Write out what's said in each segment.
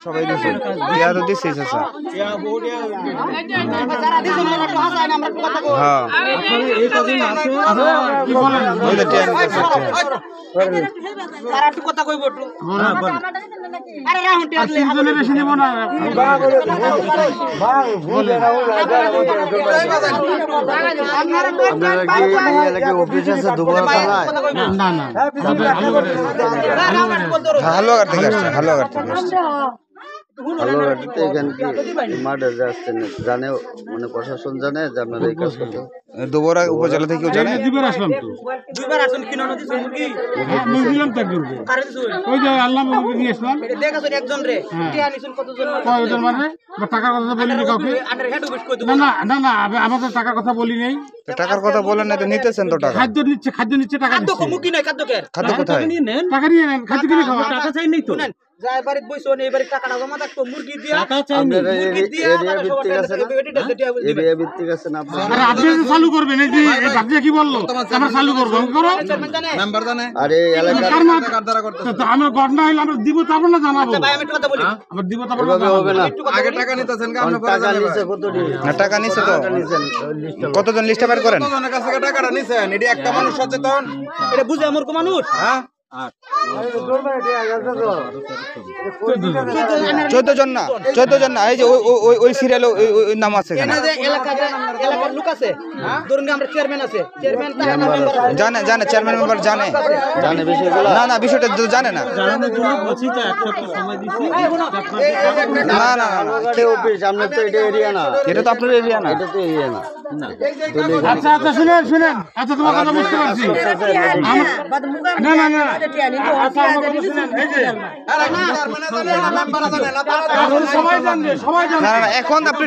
সবাই দিছে ইয়া তো দিছে চাচা হ্যাঁ এই কদিন আছে কি বলেন ওই তো টিয়ান তারা একটু কথা কইব একটু হ্যাঁ বল আরে রাহুল টিয়ালে তিনজনে বেশি নিব না আপনারা কি এই এলাকায় অফিস আছে দুপুর থানায়? না না হালুয়াঘাট থেকে আসছে হালুয়াঘাট থেকে আসছে হালুয়াঘাটিতে এখানে কি মাঠে যাচ্ছেন জানে মানে প্রশাসন জানে যে আপনারা এই কাজ করতে দুবরা উপজেলা থেকেও জানে দিবার আসলাম তো দুইবার আসুন কিনো না দিছো মুরগি মুরগি দিলাম তাক করবে কারে দিছো ওই যে আল্লাহ মুরগি নিয়ে আসলাম এটা দেখাছো একজন রে টিয়া নিছুন কতজন কয়জন মানে টাকার কথা বলিনি কাউকে আন্ডার হেড অফিস কই না না না না আমাদের টাকার কথা বলি নাই তো টাকার কথা বলেন না তো নিতেছেন তো টাকা খাদ্য নিচ্ছে টাকা খাদ্য দিচ্ছে মুকি নাই খাদ্য কে খাদ্য কোথায় টাকা নিয়ে নেন খাদ্য কিনে খাওয়া টাকা চাই নাই তো শুনেন যাই বাড়িতে বইছো এই বাড়ি টাকাটা জমা থাকতো মুরগি দিয়া টাকা চাই নাই আপনারা মুরগি দিয়া এরিয়া ভিত্তিক আছে না এরিয়া ভিত্তিক আছে না আপনারা আরে আপনি যে চালু করবেন এই যে এই বাচ্চা কি বললো আমরা চালু করবো করো মেম্বার জানে আর এই এলাকার কার মা তো আমরা ঘটনা হইলে আমরা দিব তারপর না জানাবো ভাই আমি একটা কথা বলি আমরা দিব তারপর এভাবে হবে না আগে টাকা নিতেছেন কে আপনি টাকা নিছে কত না টাকা নিছে তো নিছেন লিস্ট কতজন লিস্টে বের করেন জনের কাছ থেকে টাকাটা নিছেন এটি একটা মানুষ সচেতন এটা বুঝে আমার কো মানুষ হ্যাঁ 14 জন না 14 জন না এই যে ওই সিরিয়ালে ওই নাম আছে এখানে এখানে যে এলাকার লোক আছে ধরুন আমরা চেয়ারম্যান আছে চেয়ারম্যান তার মেম্বার আছে জানে চেয়ারম্যান মেম্বার জানে জানে বিষয়গুলো না বিষয়টা তো জানে না জানানোর জন্য বলছি তো এক সপ্তাহ সময় দিছি না হালুয়াঘাটে অফিস আপনার তো এটা এরিয়া না এটা তো আপনার এরিয়া না এটা তো এরিয়া না আচ্ছা শুনেন আচ্ছা তোমার কথা বুঝতে পারছি না না না আচ্ছা আমার কথা শুনেন এই যে সবাই জানবে না এখন আপনি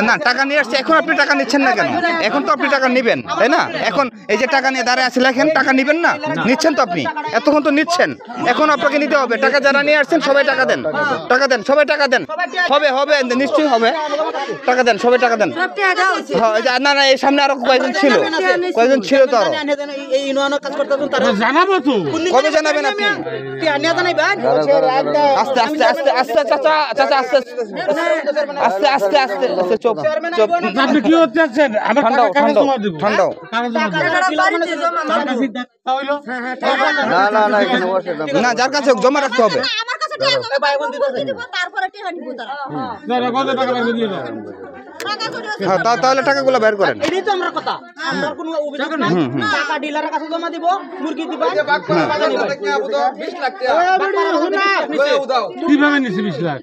না টাকা নিয়ে আসছে এখন আপনি টাকা নিচ্ছেন না কেন এখন তো আপনি টাকা নেবেন তাই না এখন এই যে টাকা নিয়ে দাঁড়ায় আছে লেখেন টাকা নেবেন না নিচ্ছেন তো আপনি এতক্ষণ তো নিচ্ছেন এখন আপনাকে নিতে হবে টাকা যারা নিয়ে আসছেন সবাই টাকা দেন সবাই টাকা দেন হবে নিশ্চয়ই হবে টাকা দেন সবাই টাকা দেন না এই সামনে আরো কয়েকজন ছিল তো আরো এই ইউনিয়নের কাজ করতে তারা জানাবো তো কবে জানাবেন আপনি টিয়া নিয়া জানাইবা আস্তে চাচা আস্তে চুপ আপনি কি হতে যাচ্ছেন আমার টাকা জমা দেব ঠান্ডাও না এখানে বসে না না যার কাছে হোক জমা রাখতে হবে কত টাকা বের দিয়ে দাও হ্যাঁ তাহলে টাকাগুলো বের করেন এটাই তো আমরা কথা আমরা কোনো অভিযোগ নাই টাকা ডিলারের কাছে জমা দিব মুরগি দিবা কিভাবে নিছি 20 লাখ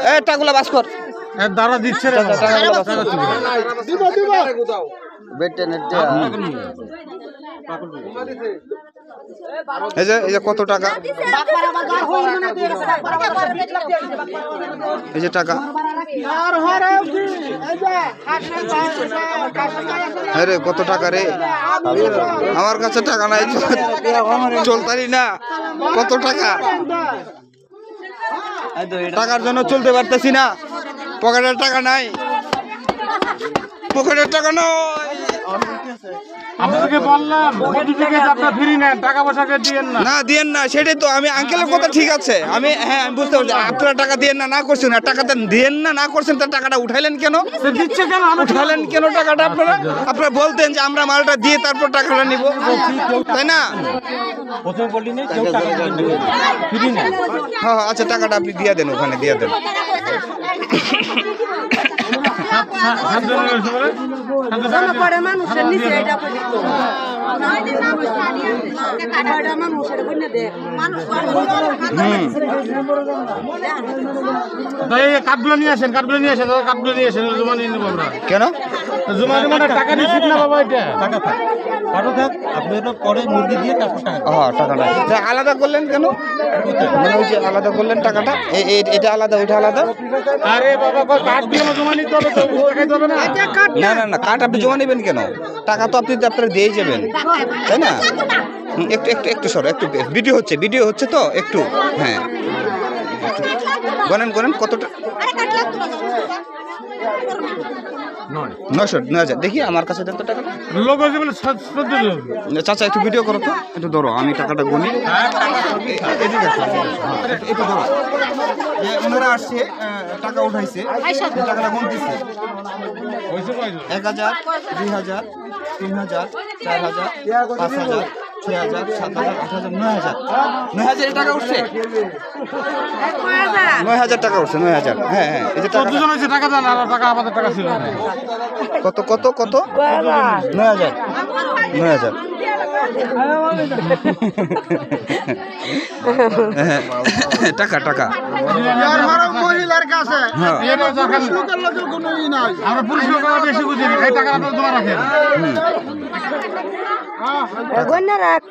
হ্যাঁ টাকাগুলো বাস কর এর দ্বারা দিচ্ছে রে বেটে নেটে এই যে কত টাকা এই যে টাকা আরে কত টাকা রে আমার কাছে টাকা নাই চলতারি না কত টাকা টাকার জন্য চলতে পারতেছি না পকেটের টাকা নাই আপনাকে বললাম মোদি থেকে আপনারা ফ্রি নেন টাকা পয়সা দিয়েন না দিয়েন না সেটাই তো আমি আঙ্কেলের কথা ঠিক আছে আমি বুঝতে পারছি আপনারা টাকা দিয়েন না করছেন না টাকা দিয়েন না করছেন তার টাকাটা উঠাইলেন কেন দিচ্ছে কেন উঠালেন কেন টাকাটা আপনারা বলতেন যে আমরা মালটা দিয়ে তারপর টাকাটা নিব তাই না হ্যাঁ আচ্ছা টাকাটা আপনি দিয়ে দেন ওখানে দিয়ে দেন কাঠগুলো নিয়ে আসেন জমা নিয়ে নেবো আমরা কেন জমা নেবো না টাকা নিচ্ছি না বাবা এটা টাকা থাক আপনি পরে মুরগি দিয়ে তারপর টাকাটা আলাদা করলেন কেন মানে ওই যে আলাদা করলেন টাকাটা এটা আলাদা ওইটা আলাদা আরে বাবা কাঠ দিয়ে জমা নিতে হবে তো না কাঠ আপনি জমা নেবেন কেন টাকা তো আপনি আপনারা দিয়ে যাবেন তাই না একটু সরো একটু ভিডিও হচ্ছে তো একটু হ্যাঁ গনেন কতটা 9,000 দেখি আমার কাছে দেন তো টাকাটা। লোক আছে বলে 14 চাচা একটু ভিডিও করো তো, একটু ধরো, আমি টাকাটা গুনি। এদিকে আসো, একটু ধরো। ওনারা আসছে, টাকা উঠাইছে, টাকাটা গুনতেছে। 1,000, 2,000, 3,000, 4,000, 5,000, 6,000, 7,000, 8,000, 9,000। 9,000 টাকা উঠছে, 9,000 টাকা উঠছে, 9,000। হ্যাঁ হ্যাঁ, এই যে টাকা। দুজন হয়েছে টাকা দেন, আর টাকা আমাদের টাকা ছিল না। কত কত কত? 9,000, 9,000। টাকা টাকা মহিলার কাছে হ্যাঁ। আমরা পুলিশ লোক বেশি বুঝি এই টাকাটা তো তোমার রাখেন। রাখ